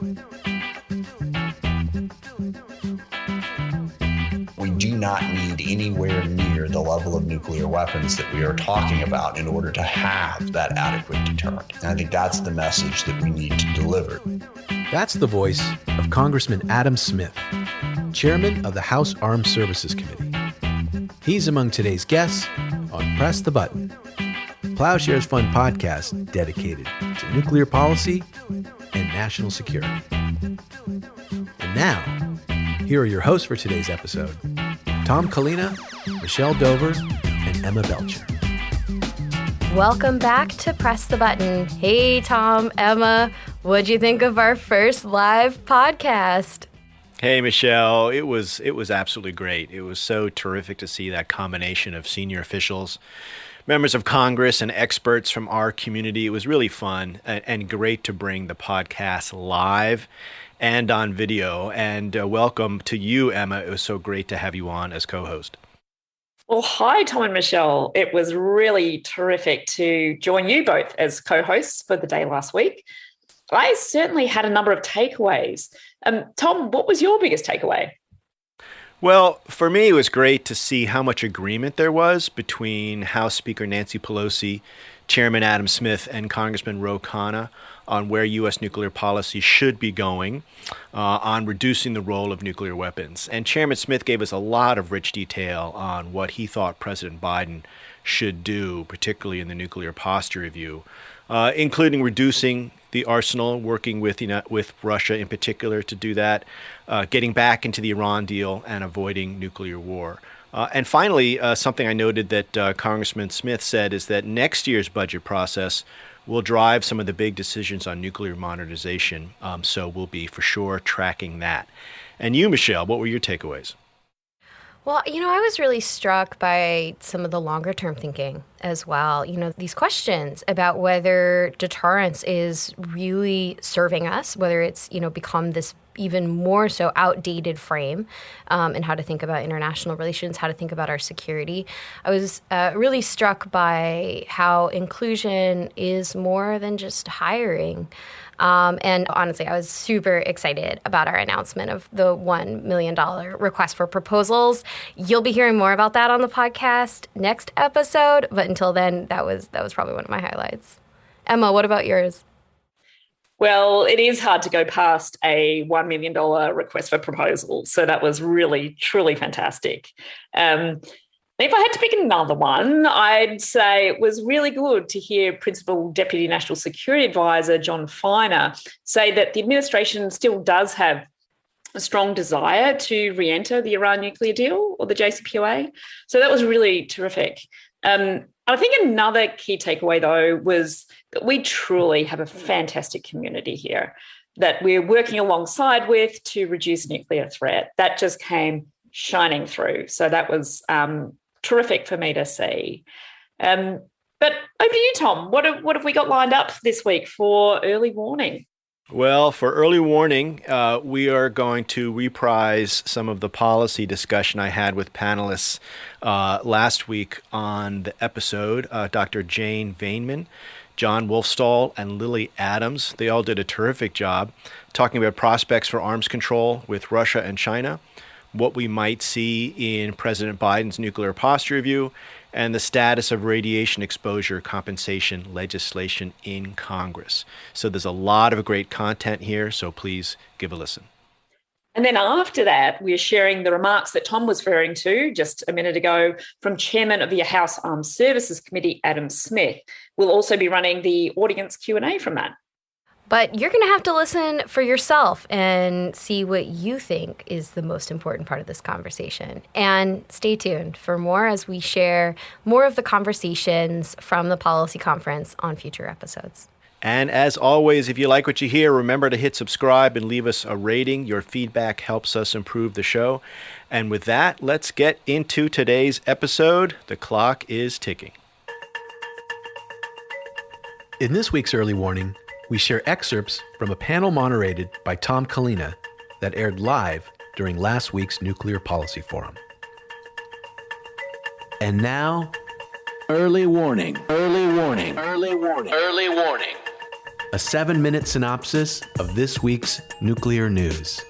We do not need anywhere near the level of nuclear weapons that we are talking about in order to have that adequate deterrent. And I think that's the message that we need to deliver. That's the voice of Congressman Adam Smith, chairman of the House Armed Services Committee. He's among today's guests on Press the Button, Plowshares Fund podcast dedicated to nuclear policy and national security. And now, here are your hosts for today's episode, Tom Kalina, Michelle Dover, and Emma Belcher. Welcome back to Press the Button. Hey, Tom, Emma, what'd you think of our first live podcast? Hey, Michelle, it was absolutely great. It was so terrific to see that combination of senior officials, members of Congress, and experts from our community. It was really fun and great to bring the podcast live and on video. And welcome to you, Emma. It was so great to have you on as co-host. Well, hi, Tom and Michelle. It was really terrific to join you both as co-hosts for the day last week. I certainly had a number of takeaways. Tom, what was your biggest takeaway? Well, for me, it was great to see how much agreement there was between House Speaker Nancy Pelosi, Chairman Adam Smith, and Congressman Ro Khanna on where U.S. nuclear policy should be going on reducing the role of nuclear weapons. And Chairman Smith gave us a lot of rich detail on what he thought President Biden should do, particularly in the nuclear posture review, including reducing the arsenal, working with Russia in particular to do that, getting back into the Iran deal, and avoiding nuclear war. And finally, something I noted that Congressman Smith said is that next year's budget process will drive some of the big decisions on nuclear modernization. So we'll be for sure tracking that. And you, Michelle, what were your takeaways? Well, I was really struck by some of the longer term thinking as well. These questions about whether deterrence is really serving us, whether it's, become this even more so outdated frame, and how to think about international relations, how to think about our security. I was really struck by how inclusion is more than just hiring. And honestly, I was super excited about our announcement of the $1 million request for proposals. You'll be hearing more about that on the podcast next episode. But until then, that was probably one of my highlights. Emma, what about yours? Well, it is hard to go past a $1 million request for proposals. So that was really, truly fantastic. If I had to pick another one, I'd say it was really good to hear Principal Deputy National Security Advisor John Feiner say that the administration still does have a strong desire to re-enter the Iran nuclear deal or the JCPOA. So that was really terrific. I think another key takeaway, though, was that we truly have a fantastic community here that we're working alongside with to reduce nuclear threat. That just came shining through. So that was terrific for me to see. But over to you, Tom. What have we got lined up this week for early warning? Well, for early warning, we are going to reprise some of the policy discussion I had with panelists last week on the episode. Dr. Jane Vaynman, John Wolfsthal, and Lilly Adams. They all did a terrific job talking about prospects for arms control with Russia and China, what we might see in President Biden's nuclear posture review, and the status of radiation exposure compensation legislation in Congress. So there's a lot of great content here, so please give a listen. And then after that, we're sharing the remarks that Tom was referring to just a minute ago from Chairman of the House Armed Services Committee, Adam Smith. We'll also be running the audience Q&A from that. But you're going to have to listen for yourself and see what you think is the most important part of this conversation. And stay tuned for more as we share more of the conversations from the policy conference on future episodes. And as always, if you like what you hear, remember to hit subscribe and leave us a rating. Your feedback helps us improve the show. And with that, let's get into today's episode. The clock is ticking. In this week's Early Warning, we share excerpts from a panel moderated by Tom Kalina that aired live during last week's Nuclear Policy Forum. And now, early warning, early warning, early warning, early warning. a 7-minute synopsis of this week's nuclear news.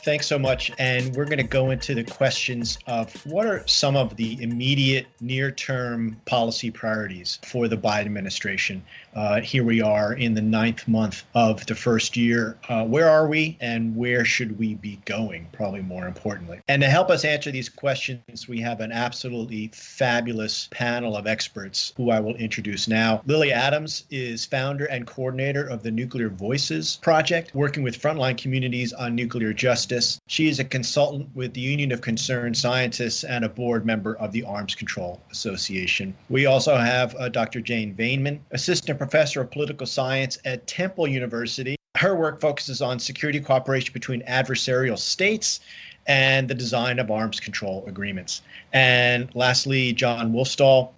Thanks so much. And we're going to go into the questions of what are some of the immediate near-term policy priorities for the Biden administration. Here we are in the 9th month of the first year. Where are we and where should we be going, probably more importantly? And to help us answer these questions, we have an absolutely fabulous panel of experts who I will introduce now. Lilly Adams is founder and coordinator of the Nuclear Voices Project, working with frontline communities on nuclear justice. She is a consultant with the Union of Concerned Scientists and a board member of the Arms Control Association. We also have Dr. Jane Vaynman, assistant professor of political science at Temple University. Her work focuses on security cooperation between adversarial states and the design of arms control agreements. And lastly, John Wolfsthal.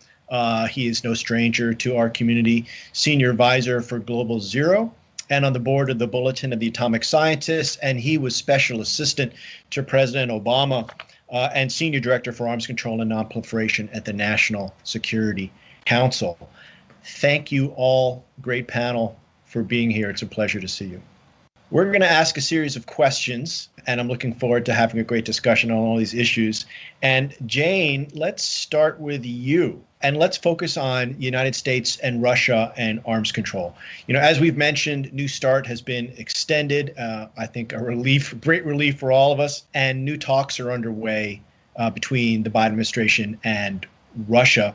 He is no stranger to our community, senior advisor for Global Zero, and on the board of the Bulletin of the Atomic Scientists, and he was special assistant to President Obama and senior director for arms control and nonproliferation at the National Security Council. Thank you all, great panel, for being here. It's a pleasure to see you. We're going to ask a series of questions, and I'm looking forward to having a great discussion on all these issues. And Jane, let's start with you. And let's focus on United States and Russia and arms control. As we've mentioned, New START has been extended. I think great relief for all of us. And new talks are underway between the Biden administration and Russia.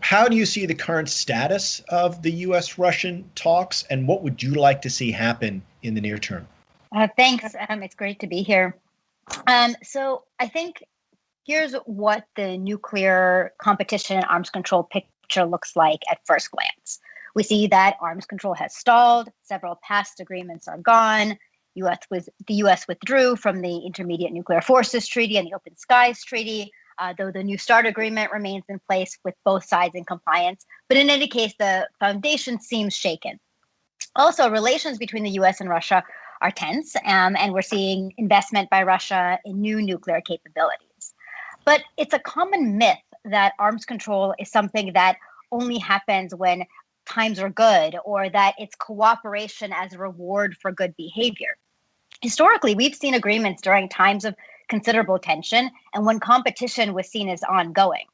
How do you see the current status of the U.S.-Russian talks, and what would you like to see happen in the near term? Thanks. It's great to be here. So I think here's what the nuclear competition and arms control picture looks like at first glance. We see that arms control has stalled. Several past agreements are gone. The U.S. withdrew from the Intermediate Nuclear Forces Treaty and the Open Skies Treaty, though the New START agreement remains in place with both sides in compliance. But in any case, the foundation seems shaken. Also, relations between the U.S. and Russia are tense, and we're seeing investment by Russia in new nuclear capabilities. But it's a common myth that arms control is something that only happens when times are good, or that it's cooperation as a reward for good behavior. Historically, we've seen agreements during times of considerable tension and when competition was seen as ongoing.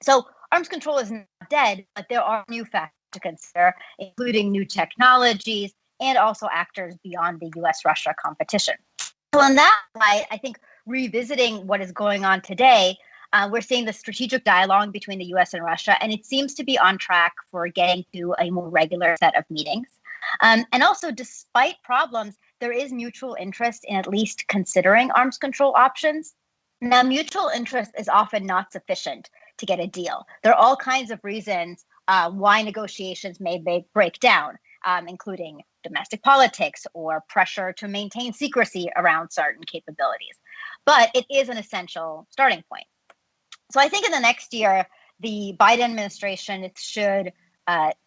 So arms control is not dead, but there are new factors to consider, including new technologies and also actors beyond the U.S.-Russia competition. So on that side, I think revisiting what is going on today, we're seeing the strategic dialogue between the U.S. and Russia, and it seems to be on track for getting to a more regular set of meetings. And also, despite problems, there is mutual interest in at least considering arms control options. Now, mutual interest is often not sufficient to get a deal. There are all kinds of reasons why negotiations may break down, including domestic politics or pressure to maintain secrecy around certain capabilities. But it is an essential starting point. So I think in the next year, the Biden administration should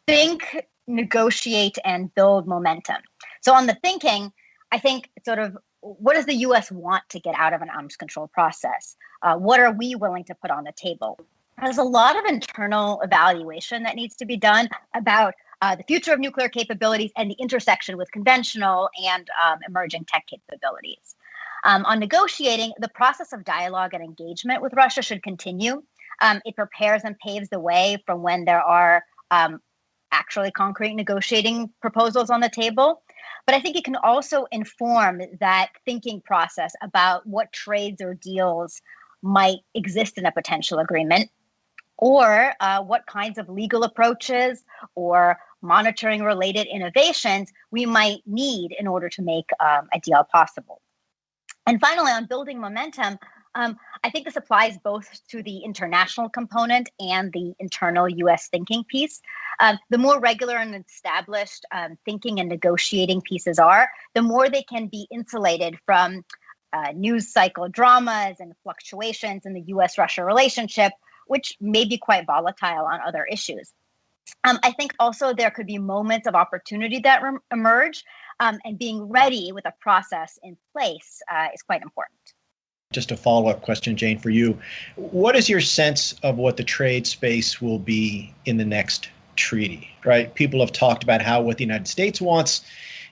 think, negotiate, and build momentum. So on the thinking, I think sort of what does the U.S. want to get out of an arms control process? What are we willing to put on the table? There's a lot of internal evaluation that needs to be done about the future of nuclear capabilities and the intersection with conventional and emerging tech capabilities. On negotiating, the process of dialogue and engagement with Russia should continue. It prepares and paves the way for when there are actually concrete negotiating proposals on the table. But I think it can also inform that thinking process about what trades or deals might exist in a potential agreement, or what kinds of legal approaches or monitoring related innovations we might need in order to make a deal possible. And finally, on building momentum, I think this applies both to the international component and the internal U.S. thinking piece. The more regular and established thinking and negotiating pieces are, the more they can be insulated from news cycle dramas and fluctuations in the U.S.-Russia relationship, which may be quite volatile on other issues. I think also there could be moments of opportunity that emerge, and being ready with a process in place is quite important. Just a follow-up question, Jane, for you. What is your sense of what the trade space will be in the next treaty, right? People have talked about how what the United States wants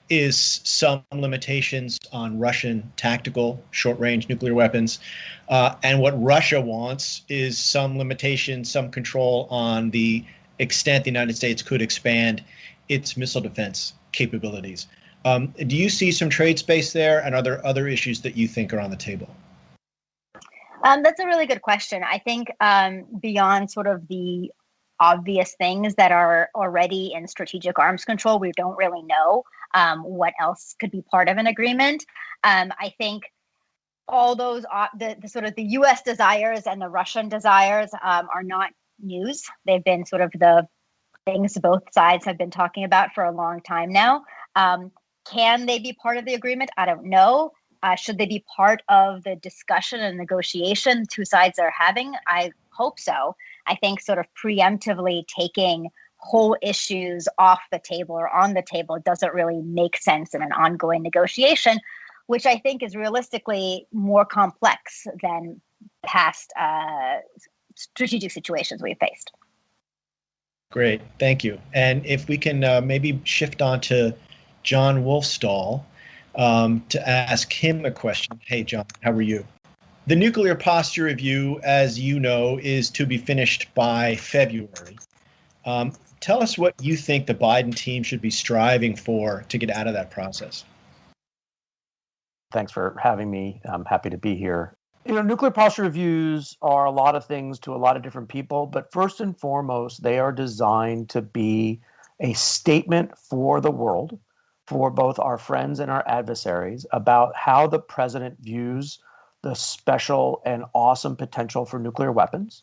is some limitations on Russian tactical short-range nuclear weapons. And what Russia wants is some limitations, some control on the extent the United States could expand its missile defense capabilities. Do you see some trade space there? And are there other issues that you think are on the table? That's a really good question. I think beyond sort of the obvious things that are already in strategic arms control, we don't really know what else could be part of an agreement. I think all those, the sort of the U.S. desires and the Russian desires are not news. They've been sort of the things both sides have been talking about for a long time now. Can they be part of the agreement? I don't know. Should they be part of the discussion and negotiation two sides are having? I hope so. I think sort of preemptively taking whole issues off the table or on the table doesn't really make sense in an ongoing negotiation, which I think is realistically more complex than past strategic situations we've faced. Great, thank you. And if we can maybe shift on to John Wolfsthal to ask him a question. Hey, John, how are you? The nuclear posture review, as you know, is to be finished by February. Tell us what you think the Biden team should be striving for to get out of that process. Thanks for having me. I'm happy to be here. Nuclear posture reviews are a lot of things to a lot of different people, but first and foremost, they are designed to be a statement for the world, for both our friends and our adversaries, about how the president views the special and awesome potential for nuclear weapons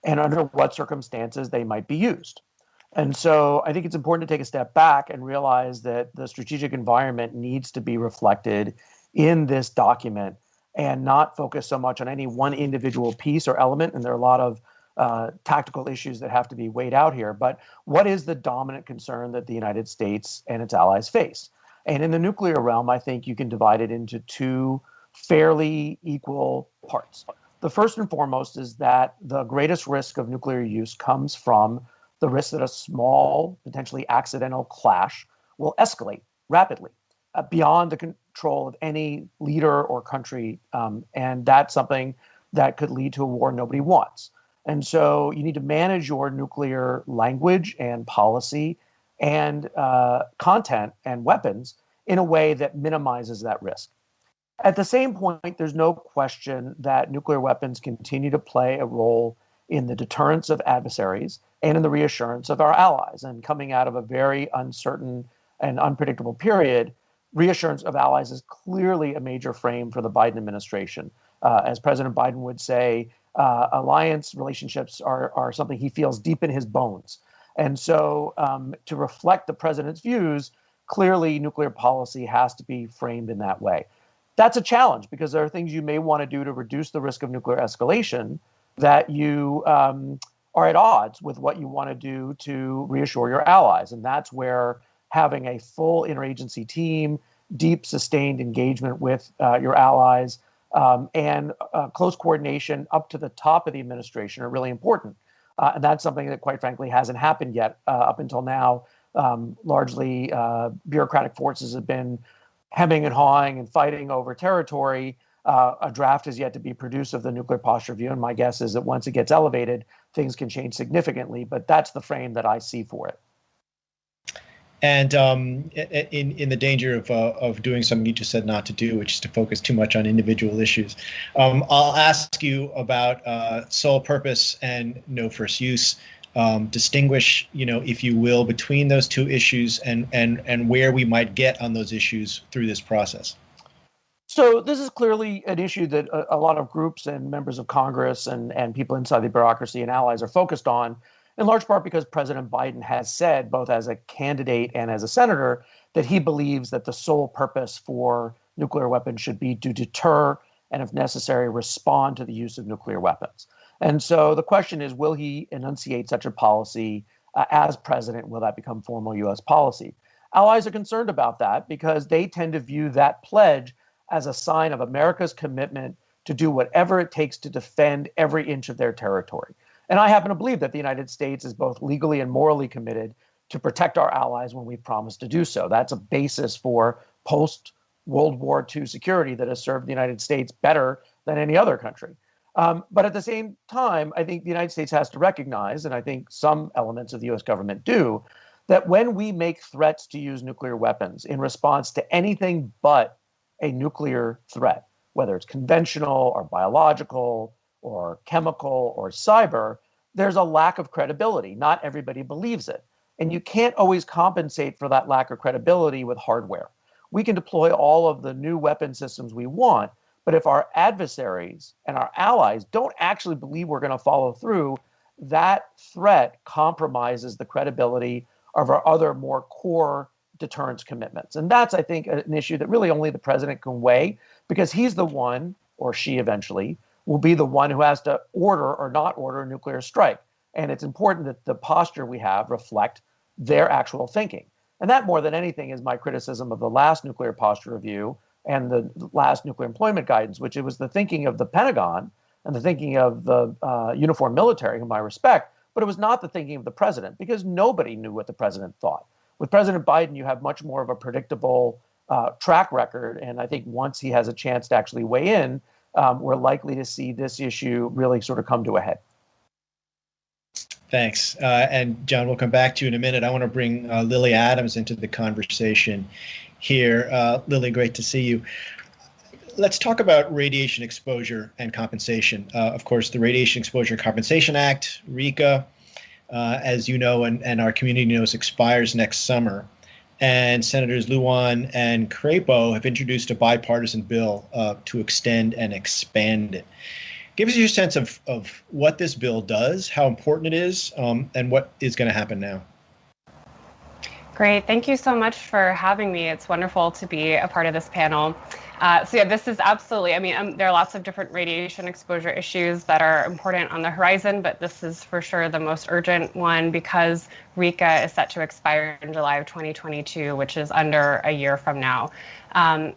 and under what circumstances they might be used. And so I think it's important to take a step back and realize that the strategic environment needs to be reflected in this document and not focus so much on any one individual piece or element. And there are a lot of tactical issues that have to be weighed out here. But what is the dominant concern that the United States and its allies face? And in the nuclear realm, I think you can divide it into two fairly equal parts. The first and foremost is that the greatest risk of nuclear use comes from the risk that a small, potentially accidental clash will escalate rapidly beyond the control of any leader or country. And that's something that could lead to a war nobody wants. And so you need to manage your nuclear language and policy and content and weapons in a way that minimizes that risk. At the same point, there's no question that nuclear weapons continue to play a role in the deterrence of adversaries and in the reassurance of our allies. And coming out of a very uncertain and unpredictable period, reassurance of allies is clearly a major frame for the Biden administration. As President Biden would say, alliance relationships are something he feels deep in his bones. And so to reflect the president's views, clearly nuclear policy has to be framed in that way. That's a challenge because there are things you may want to do to reduce the risk of nuclear escalation that you are at odds with what you want to do to reassure your allies. And that's where having a full interagency team, deep sustained engagement with your allies, and close coordination up to the top of the administration are really important. And that's something that, quite frankly, hasn't happened yet up until now. Largely, bureaucratic forces have been hemming and hawing and fighting over territory. A draft is yet to be produced of the nuclear posture review, and my guess is that once it gets elevated, things can change significantly. But that's the frame that I see for it. And in the danger of doing something you just said not to do, which is to focus too much on individual issues, I'll ask you about sole purpose and no first use. Distinguish, if you will, between those two issues and where we might get on those issues through this process. So this is clearly an issue that a lot of groups and members of Congress and people inside the bureaucracy and allies are focused on, in large part because President Biden has said, both as a candidate and as a senator, that he believes that the sole purpose for nuclear weapons should be to deter and, if necessary, respond to the use of nuclear weapons. And so the question is, will he enunciate such a policy as president? Will that become formal U.S. policy? Allies are concerned about that because they tend to view that pledge as a sign of America's commitment to do whatever it takes to defend every inch of their territory. And I happen to believe that the United States is both legally and morally committed to protect our allies when we've promised to do so. That's a basis for post-World War II security that has served the United States better than any other country. But at the same time, I think the United States has to recognize, and I think some elements of the U.S. government do, that when we make threats to use nuclear weapons in response to anything but a nuclear threat, whether it's conventional or biological or chemical or cyber, there's a lack of credibility. Not everybody believes it. And you can't always compensate for that lack of credibility with hardware. We can deploy all of the new weapon systems we want, but if our adversaries and our allies don't actually believe we're going to follow through, that threat compromises the credibility of our other more core deterrence commitments. And that's, I think, an issue that really only the president can weigh, because he's the one, or she eventually, will be the one who has to order or not order a nuclear strike. And it's important that the posture we have reflect their actual thinking. And that, more than anything, is my criticism of the last nuclear posture review and the last nuclear employment guidance, which it was the thinking of the Pentagon and the thinking of the uniformed military, whom I respect, but it was not the thinking of the president, because nobody knew what the president thought. With President Biden, you have much more of a predictable track record. And I think once he has a chance to actually weigh in, we're likely to see this issue really sort of come to a head. Thanks. And John, we'll come back to you in a minute. I want to bring Lilly Adams into the conversation here. Lilly, great to see you. Let's talk about radiation exposure and compensation. Of course, the Radiation Exposure and Compensation Act, RECA, as you know, and our community knows, expires next summer. And Senators Lujan and Crapo have introduced a bipartisan bill to extend and expand it. Give us your sense of what this bill does, how important it is, and what is going to happen now. Great. Thank you so much for having me. It's wonderful to be a part of this panel. This is absolutely, there are lots of different radiation exposure issues that are important on the horizon, but this is for sure the most urgent one because RECA is set to expire in July of 2022, which is under a year from now.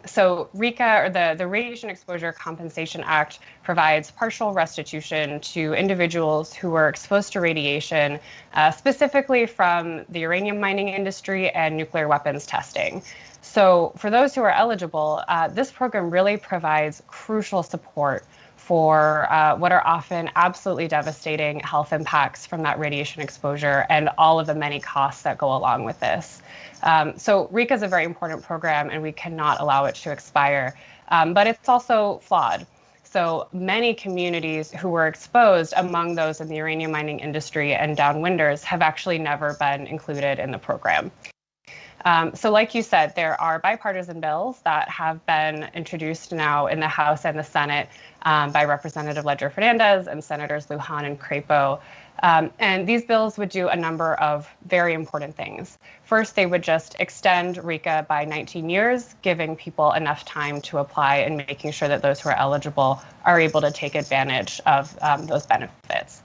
So RECA, or the Radiation Exposure Compensation Act, provides partial restitution to individuals who were exposed to radiation, specifically from the uranium mining industry and nuclear weapons testing. So for those who are eligible, this program really provides crucial support for what are often absolutely devastating health impacts from that radiation exposure and all of the many costs that go along with this. So RECA is a very important program and we cannot allow it to expire, but it's also flawed. So many communities who were exposed, among those in the uranium mining industry and downwinders, have actually never been included in the program. So like you said, there are bipartisan bills that have been introduced now in the House and the Senate by Representative Ledger Fernandez and Senators Lujan and Crapo. And these bills would do a number of very important things. First, they would just extend RECA by 19 years, giving people enough time to apply and making sure that those who are eligible are able to take advantage of those benefits.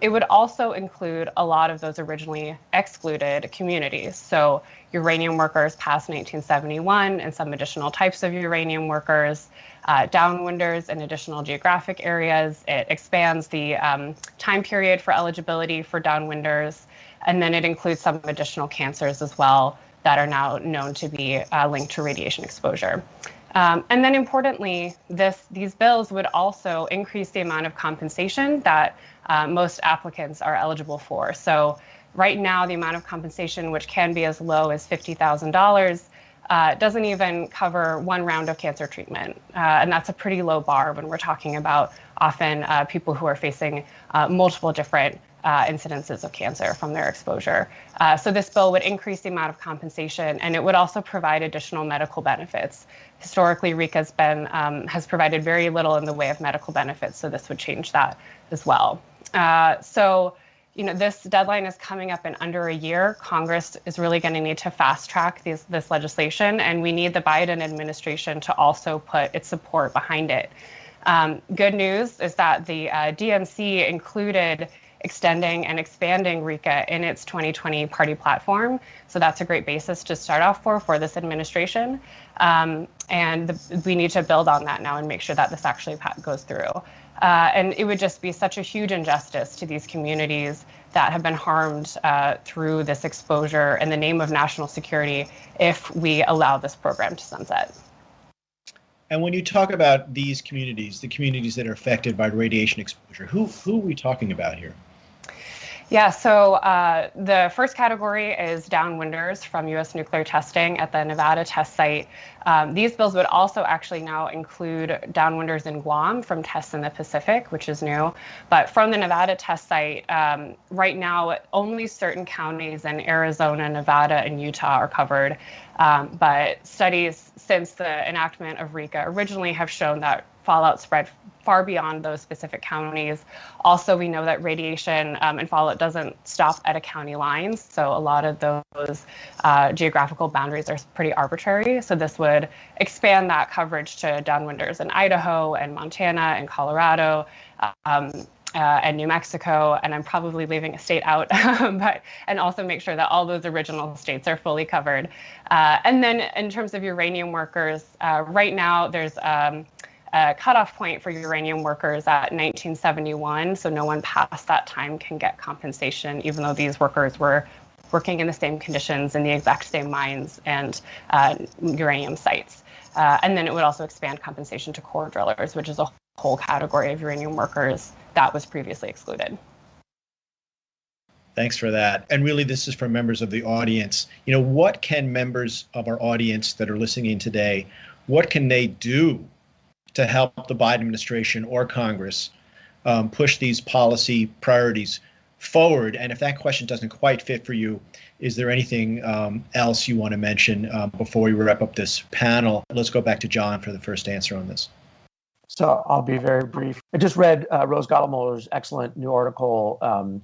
It would also include a lot of those originally excluded communities. So uranium workers past 1971 and some additional types of uranium workers, downwinders in additional geographic areas. It expands the time period for eligibility for downwinders, and then it includes some additional cancers as well that are now known to be linked to radiation exposure. And then importantly, these bills would also increase the amount of compensation that most applicants are eligible for. So right now, the amount of compensation, which can be as low as $50,000, doesn't even cover one round of cancer treatment. And that's a pretty low bar when we're talking about often people who are facing multiple different incidences of cancer from their exposure. So this bill would increase the amount of compensation, and it would also provide additional medical benefits. Historically, RECA has provided very little in the way of medical benefits, so this would change that as well. This deadline is coming up in under a year. Congress is really going to need to fast track this legislation, and we need the Biden administration to also put its support behind it. Good news is that the DNC included extending and expanding RECA in its 2020 party platform. So that's a great basis to start off for this administration. We need to build on that now and make sure that this actually goes through. And it would just be such a huge injustice to these communities that have been harmed through this exposure in the name of national security if we allow this program to sunset. And when you talk about these communities, the communities that are affected by radiation exposure, who are we talking about here? Yeah, so the first category is downwinders from U.S. nuclear testing at the Nevada test site. These bills would also actually now include downwinders in Guam from tests in the Pacific, which is new. But from the Nevada test site, right now, only certain counties in Arizona, Nevada, and Utah are covered. But studies since the enactment of RECA originally have shown that fallout spread far beyond those specific counties. Also, we know that radiation and fallout doesn't stop at a county line. So a lot of those geographical boundaries are pretty arbitrary. So this would expand that coverage to downwinders in Idaho and Montana and Colorado and New Mexico. And I'm probably leaving a state out, and also make sure that all those original states are fully covered. And then in terms of uranium workers, right now there's a cutoff point for uranium workers at 1971, so no one past that time can get compensation, even though these workers were working in the same conditions in the exact same mines and uranium sites. And then it would also expand compensation to core drillers, which is a whole category of uranium workers that was previously excluded. Thanks for that. And really, this is for members of the audience. You know, what can members of our audience that are listening today, what can they do to help the Biden administration or Congress push these policy priorities forward? And if that question doesn't quite fit for you, is there anything else you want to mention before we wrap up this panel? Let's go back to John for the first answer on this. So I'll be very brief. I just read Rose Gottelmuller's excellent new article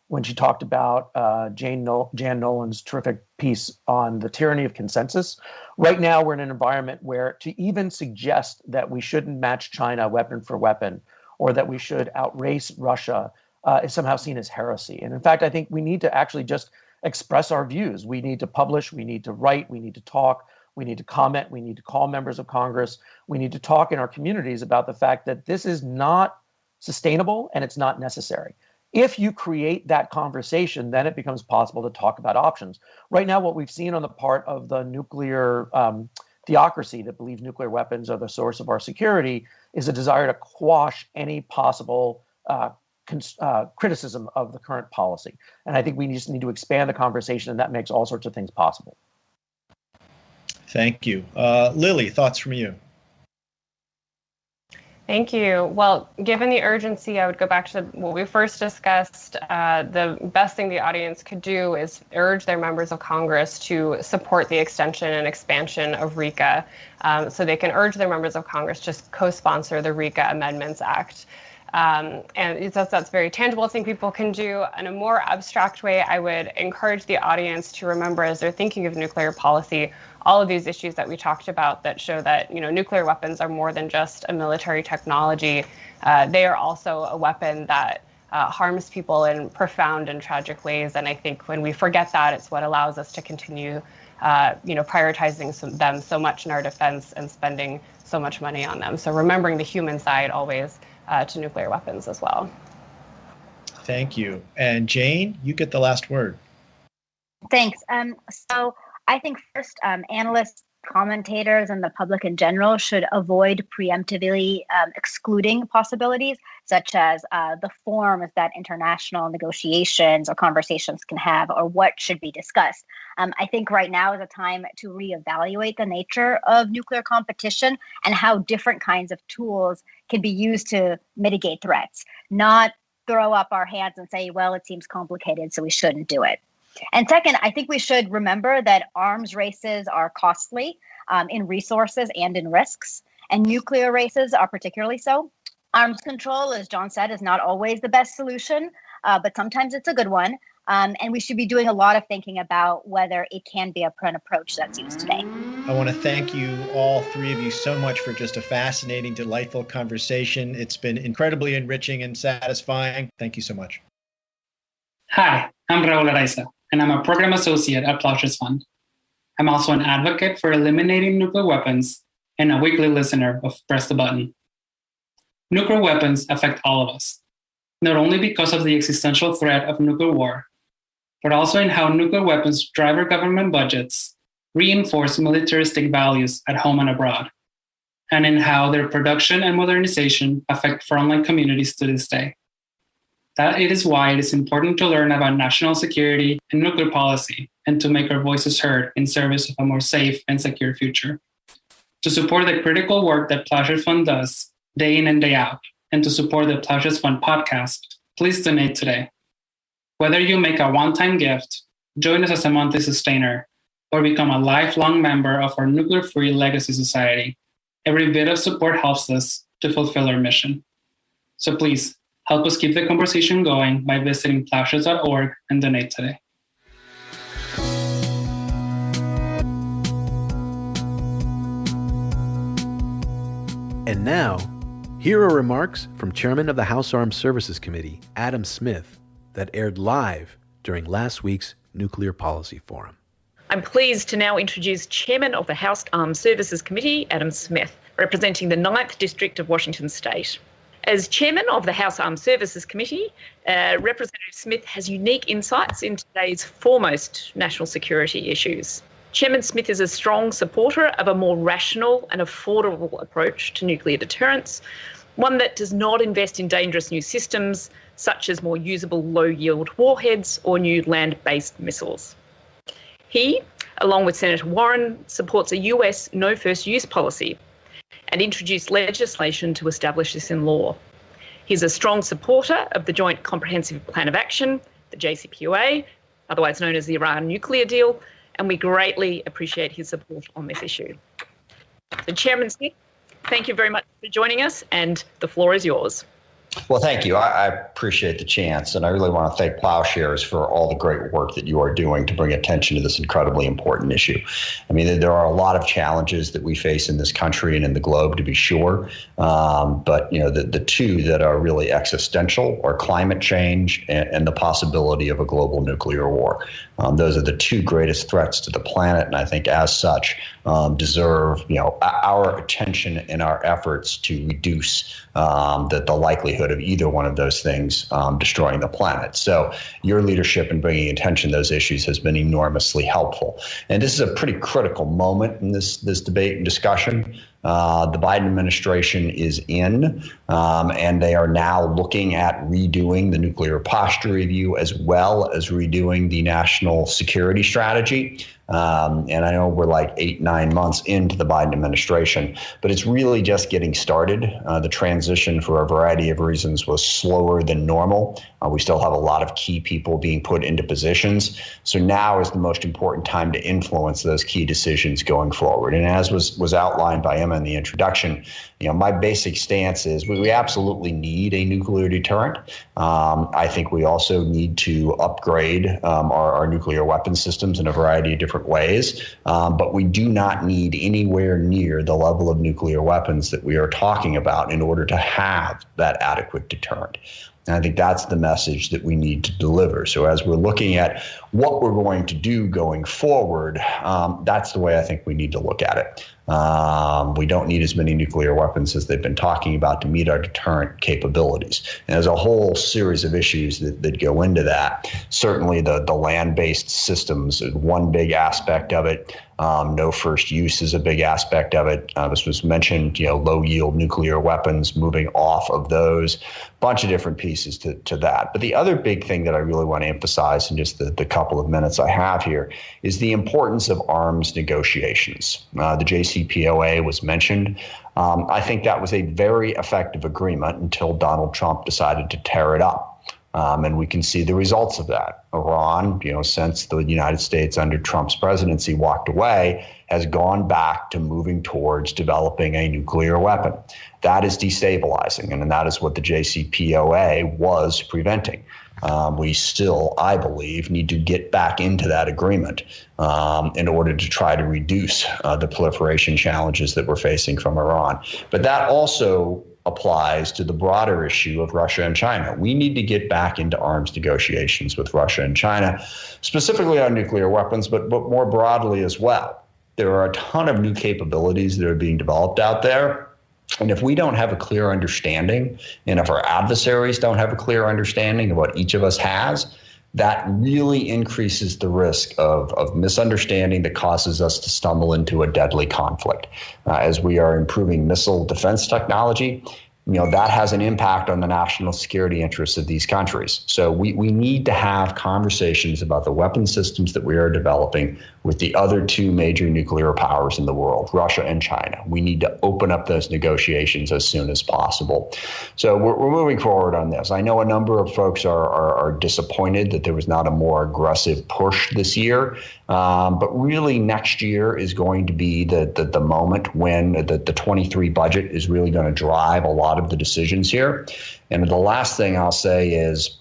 when she talked about Jan Nolan's terrific piece on the tyranny of consensus. Right now, we're in an environment where to even suggest that we shouldn't match China weapon for weapon, or that we should outrace Russia is somehow seen as heresy. And in fact, I think we need to actually just express our views. We need to publish, we need to write, we need to talk, we need to comment, we need to call members of Congress, we need to talk in our communities about the fact that this is not sustainable and it's not necessary. If you create that conversation, then it becomes possible to talk about options. Right now, what we've seen on the part of the nuclear theocracy that believes nuclear weapons are the source of our security is a desire to quash any possible criticism of the current policy. And I think we just need to expand the conversation, and that makes all sorts of things possible. Thank you. Lilly, thoughts from you? Thank you. Well, given the urgency, I would go back to what we first discussed. The best thing the audience could do is urge their members of Congress to support the extension and expansion of RECA. So they can urge their members of Congress to co-sponsor the RECA Amendments Act. And that's very tangible thing people can do. In a more abstract way, I would encourage the audience to remember, as they're thinking of nuclear policy, all of these issues that we talked about that show that, you know, nuclear weapons are more than just a military technology. They are also a weapon that harms people in profound and tragic ways. And I think when we forget that, it's what allows us to continue, prioritizing them so much in our defense and spending so much money on them. So remembering the human side always to nuclear weapons as well. Thank you. And Jane, you get the last word. Thanks. So I think first, analysts, commentators, and the public in general should avoid preemptively excluding possibilities, such as the forms that international negotiations or conversations can have, or what should be discussed. I think right now is a time to reevaluate the nature of nuclear competition and how different kinds of tools can be used to mitigate threats, not throw up our hands and say, well, it seems complicated, so we shouldn't do it. And second, I think we should remember that arms races are costly in resources and in risks, and nuclear races are particularly so. Arms control, as John said, is not always the best solution, but sometimes it's a good one. And we should be doing a lot of thinking about whether it can be an approach that's used today. I want to thank you, all three of you, so much for just a fascinating, delightful conversation. It's been incredibly enriching and satisfying. Thank you so much. Hi, I'm Raul Araiza, and I'm a program associate at Plowshares Fund. I'm also an advocate for eliminating nuclear weapons and a weekly listener of Press the Button. Nuclear weapons affect all of us, not only because of the existential threat of nuclear war, but also in how nuclear weapons drive our government budgets, reinforce militaristic values at home and abroad, and in how their production and modernization affect frontline communities to this day. That it is why it is important to learn about national security and nuclear policy and to make our voices heard in service of a more safe and secure future. To support the critical work that Plowshares Fund does day in and day out, and to support the Plowshares Fund podcast, please donate today. Whether you make a one-time gift, join us as a monthly sustainer, or become a lifelong member of our Nuclear-Free Legacy Society, every bit of support helps us to fulfill our mission. So please, help us keep the conversation going by visiting plowshares.org and donate today. And now, here are remarks from Chairman of the House Armed Services Committee, Adam Smith, that aired live during last week's Nuclear Policy Forum. I'm pleased to now introduce Chairman of the House Armed Services Committee, Adam Smith, representing the 9th District of Washington State. As Chairman of the House Armed Services Committee, Representative Smith has unique insights into today's foremost national security issues. Chairman Smith is a strong supporter of a more rational and affordable approach to nuclear deterrence, one that does not invest in dangerous new systems, such as more usable low-yield warheads or new land-based missiles. He, along with Senator Warren, supports a US no first use policy and introduced legislation to establish this in law. He's a strong supporter of the Joint Comprehensive Plan of Action, the JCPOA, otherwise known as the Iran nuclear deal, and we greatly appreciate his support on this issue. So Chairman Smith, thank you very much for joining us, and the floor is yours. Well, thank you. I appreciate the chance, and I really want to thank Plowshares for all the great work that you are doing to bring attention to this incredibly important issue. I mean, there are a lot of challenges that we face in this country and in the globe, to be sure, but you know, the two that are really existential are climate change and the possibility of a global nuclear war. Those are the two greatest threats to the planet, and I think as such deserve our attention and our efforts to reduce the likelihood of either one of those things destroying the planet. So your leadership in bringing attention to those issues has been enormously helpful. And this is a pretty critical moment in this debate and discussion. The Biden administration is in, and they are now looking at redoing the nuclear posture review as well as redoing the national security strategy. And I know we're like 8-9 months into the Biden administration, but it's really just getting started. The transition, for a variety of reasons, was slower than normal. We still have a lot of key people being put into positions. So now is the most important time to influence those key decisions going forward. And as was outlined by Emma in the introduction, my basic stance is we absolutely need a nuclear deterrent. I think we also need to upgrade our nuclear weapon systems in a variety of different ways, but we do not need anywhere near the level of nuclear weapons that we are talking about in order to have that adequate deterrent. And I think that's the message that we need to deliver. So as we're looking at what we're going to do going forward, that's the way I think we need to look at it. We don't need as many nuclear weapons as they've been talking about to meet our deterrent capabilities. And there's a whole series of issues that go into that. Certainly the land-based systems is one big aspect of it. No first use is a big aspect of it. This was mentioned, low-yield nuclear weapons, moving off of those, bunch of different pieces to that. But the other big thing that I really want to emphasize in just the couple of minutes I have here is the importance of arms negotiations. The JCPOA was mentioned. I think that was a very effective agreement until Donald Trump decided to tear it up. And we can see the results of that. Iran, since the United States under Trump's presidency walked away, has gone back to moving towards developing a nuclear weapon. That is destabilizing, and that is what the JCPOA was preventing. We still, I believe, need to get back into that agreement in order to try to reduce the proliferation challenges that we're facing from Iran. But that also applies to the broader issue of Russia and China. We need to get back into arms negotiations with Russia and China, specifically on nuclear weapons, but more broadly as well. There are a ton of new capabilities that are being developed out there. And if we don't have a clear understanding, and if our adversaries don't have a clear understanding of what each of us has, that really increases the risk of misunderstanding that causes us to stumble into a deadly conflict. As we are improving missile defense technology, that has an impact on the national security interests of these countries. So we need to have conversations about the weapon systems that we are developing with the other two major nuclear powers in the world, Russia and China. We need to open up those negotiations as soon as possible. So we're moving forward on this. I know a number of folks are disappointed that there was not a more aggressive push this year. But really next year is going to be the moment when the 23 budget is really going to drive a lot of the decisions here. And the last thing I'll say is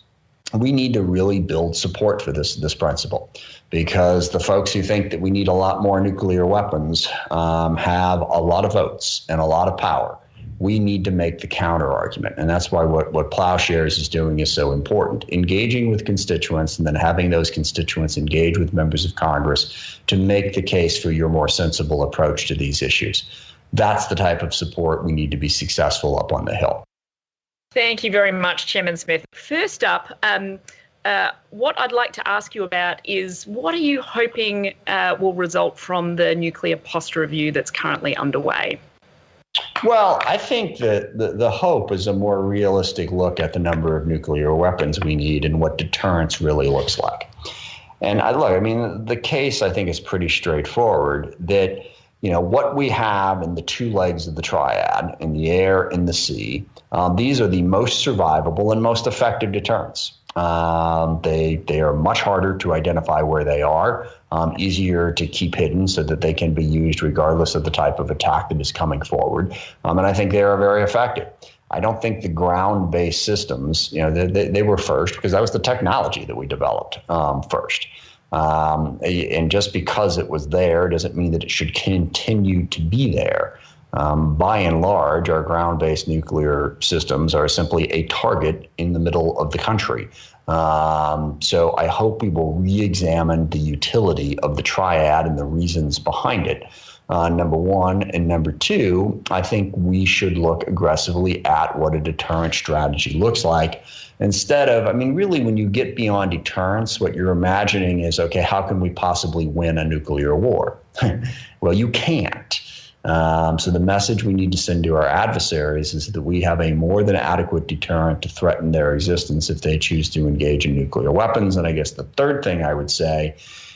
we need to really build support for this principle, because the folks who think that we need a lot more nuclear weapons have a lot of votes and a lot of power. We need to make the counter argument. And that's why what Plowshares is doing is so important. Engaging with constituents and then having those constituents engage with members of Congress to make the case for your more sensible approach to these issues. That's the type of support we need to be successful up on the Hill. Thank you very much, Chairman Smith. First up, what I'd like to ask you about is what are you hoping will result from the nuclear posture review that's currently underway? Well, I think that the hope is a more realistic look at the number of nuclear weapons we need and what deterrence really looks like. And the case, I think, is pretty straightforward that, what we have in the two legs of the triad, in the air and the sea, these are the most survivable and most effective deterrents. They are much harder to identify where they are, easier to keep hidden so that they can be used regardless of the type of attack that is coming forward. And I think they are very effective. I don't think the ground-based systems, they were first because that was the technology that we developed first. And just because it was there doesn't mean that it should continue to be there. By and large, our ground-based nuclear systems are simply a target in the middle of the country. So I hope we will re-examine the utility of the triad and the reasons behind it. Number one. And number two, I think we should look aggressively at what a deterrent strategy looks like. Instead of, really, when you get beyond deterrence, what you're imagining is, okay, how can we possibly win a nuclear war? Well, you can't. So the message we need to send to our adversaries is that we have a more than adequate deterrent to threaten their existence if they choose to engage in nuclear weapons. And I guess the third thing I would say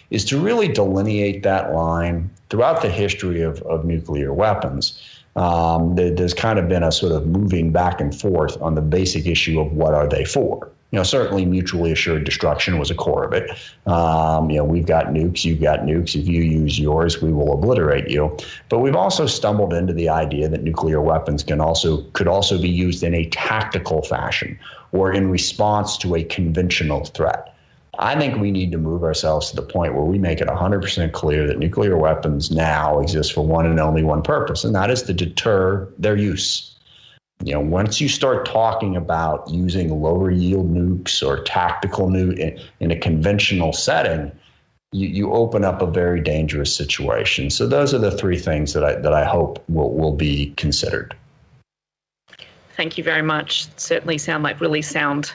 is to really delineate that line throughout the history of nuclear weapons. There's kind of been a sort of moving back and forth on the basic issue of what are they for. Certainly mutually assured destruction was a core of it. We've got nukes, you've got nukes. If you use yours, we will obliterate you. But we've also stumbled into the idea that nuclear weapons could also be used in a tactical fashion or in response to a conventional threat. I think we need to move ourselves to the point where we make it 100% clear that nuclear weapons now exist for one and only one purpose, and that is to deter their use. Once you start talking about using lower yield nukes or tactical nuke in a conventional setting, you open up a very dangerous situation. So those are the three things that I hope will be considered. Thank you very much. Certainly sound like really sound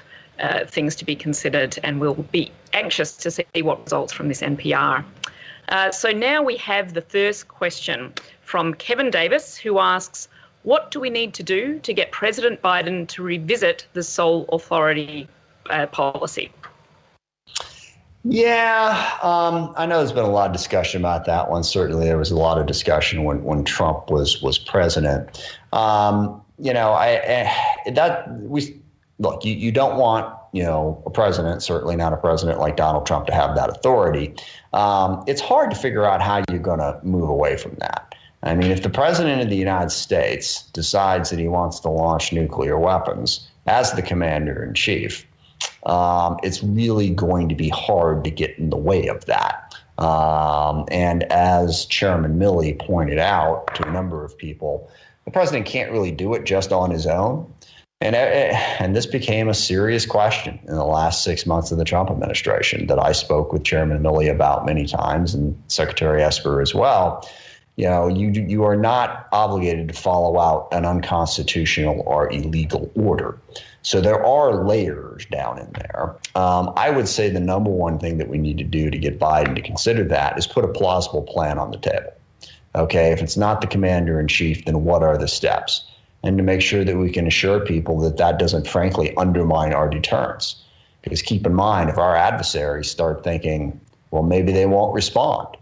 things to be considered, and we'll be anxious to see what results from this NPR. So now we have the first question from Kevin Davis, who asks, what do we need to do to get President Biden to revisit the sole authority policy? Yeah, I know there's been a lot of discussion about that one. Certainly there was a lot of discussion when Trump was president. You don't want, a president, certainly not a president like Donald Trump, to have that authority. It's hard to figure out how you're going to move away from that. If the president of the United States decides that he wants to launch nuclear weapons as the commander in chief, it's really going to be hard to get in the way of that. And as Chairman Lilly pointed out to a number of people, the president can't really do it just on his own. And this became a serious question in the last 6 months of the Trump administration that I spoke with Chairman Lilly about many times, and Secretary Esper as well. you are not obligated to follow out an unconstitutional or illegal order. So there are layers down in there. I would say the number one thing that we need to do to get Biden to consider that is put a plausible plan on the table. Okay, if it's not the commander in chief, then what are the steps? And to make sure that we can assure people that that doesn't, frankly, undermine our deterrence. Because keep in mind, if our adversaries start thinking, well, maybe they won't respond,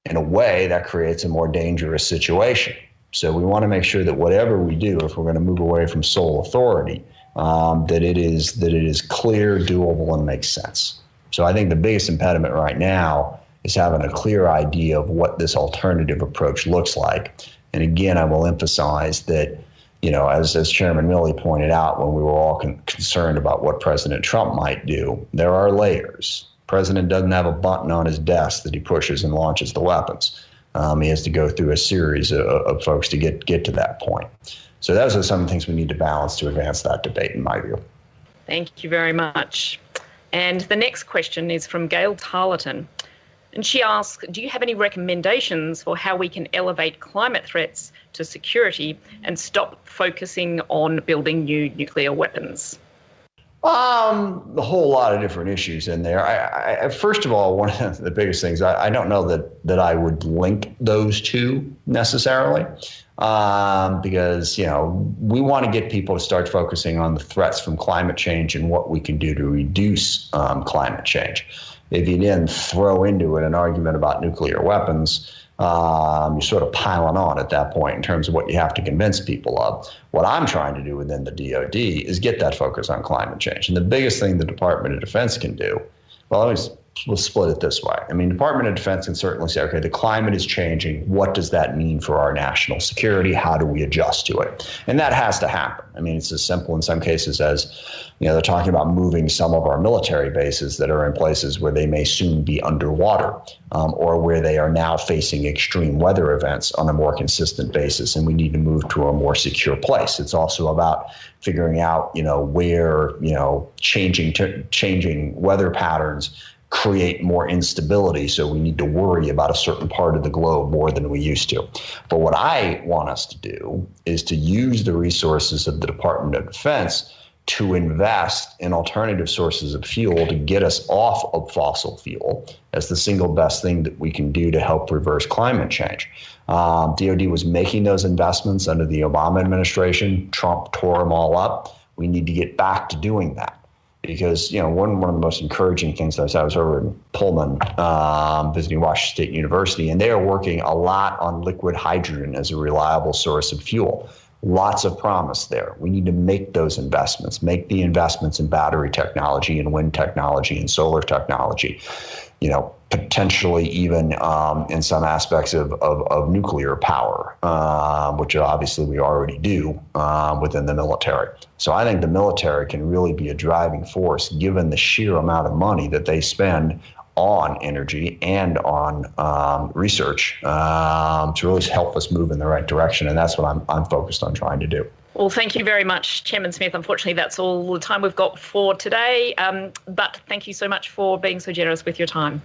in a way that creates a more dangerous situation. So we want to make sure that whatever we do, if we're going to move away from sole authority, that it is clear, doable, and makes sense. So I think the biggest impediment right now is having a clear idea of what this alternative approach looks like. And again, I will emphasize that, as Chairman Lilly pointed out, when we were all concerned about what President Trump might do, there are layers. President doesn't have a button on his desk that he pushes and launches the weapons. He has to go through a series of folks to get to that point. So those are some things we need to balance to advance that debate, in my view. Thank you very much. And the next question is from Gail Tarleton. And she asks, do you have any recommendations for how we can elevate climate threats to security and stop focusing on building new nuclear weapons? A whole lot of different issues in there. I first of all, one of the biggest things, I don't know that I would link those two necessarily, because, we want to get people to start focusing on the threats from climate change and what we can do to reduce climate change. If you then throw into it an argument about nuclear weapons, you're sort of piling on at that point in terms of what you have to convince people of. What I'm trying to do within the DOD is get that focus on climate change. And the biggest thing the Department of Defense can do, we'll split it this way. Department of Defense can certainly say, okay, the climate is changing. What does that mean for our national security? How do we adjust to it? And that has to happen. It's as simple in some cases as, they're talking about moving some of our military bases that are in places where they may soon be underwater, or where they are now facing extreme weather events on a more consistent basis, and we need to move to a more secure place. It's also about figuring out, where, changing weather patterns create more instability, so we need to worry about a certain part of the globe more than we used to. But what I want us to do is to use the resources of the Department of Defense to invest in alternative sources of fuel to get us off of fossil fuel as the single best thing that we can do to help reverse climate change. DOD was making those investments under the Obama administration. Trump tore them all up. We need to get back to doing that. Because, one of the most encouraging things I was over in Pullman, visiting Washington State University, and they are working a lot on liquid hydrogen as a reliable source of fuel. Lots of promise there. We need to make those investments, make the investments in battery technology and wind technology and solar technology, potentially even in some aspects of nuclear power, which obviously we already do within the military. So I think the military can really be a driving force given the sheer amount of money that they spend on energy and on research to really help us move in the right direction. And that's what I'm focused on trying to do. Well, thank you very much, Chairman Smith. Unfortunately, that's all the time we've got for today. But thank you so much for being so generous with your time.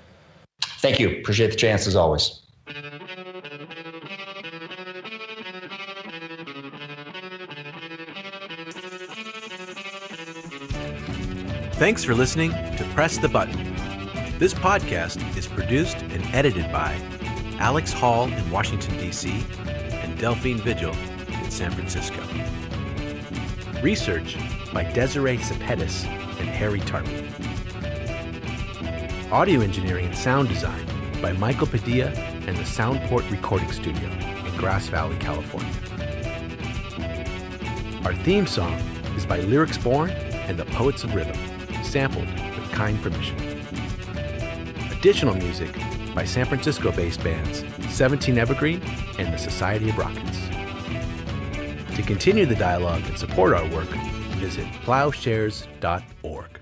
Thank you. Appreciate the chance as always. Thanks for listening to Press the Button. This podcast is produced and edited by Alex Hall in Washington, D.C., and Delphine Vigil in San Francisco. Research by Desiree Cepetis and Harry Tarpey. Audio engineering and sound design by Michael Padilla and the Soundport Recording Studio in Grass Valley, California. Our theme song is by Lyrics Born and the Poets of Rhythm, sampled with kind permission. Additional music by San Francisco-based bands 17 Evergreen and the Society of Rockets. To continue the dialogue and support our work, visit plowshares.org.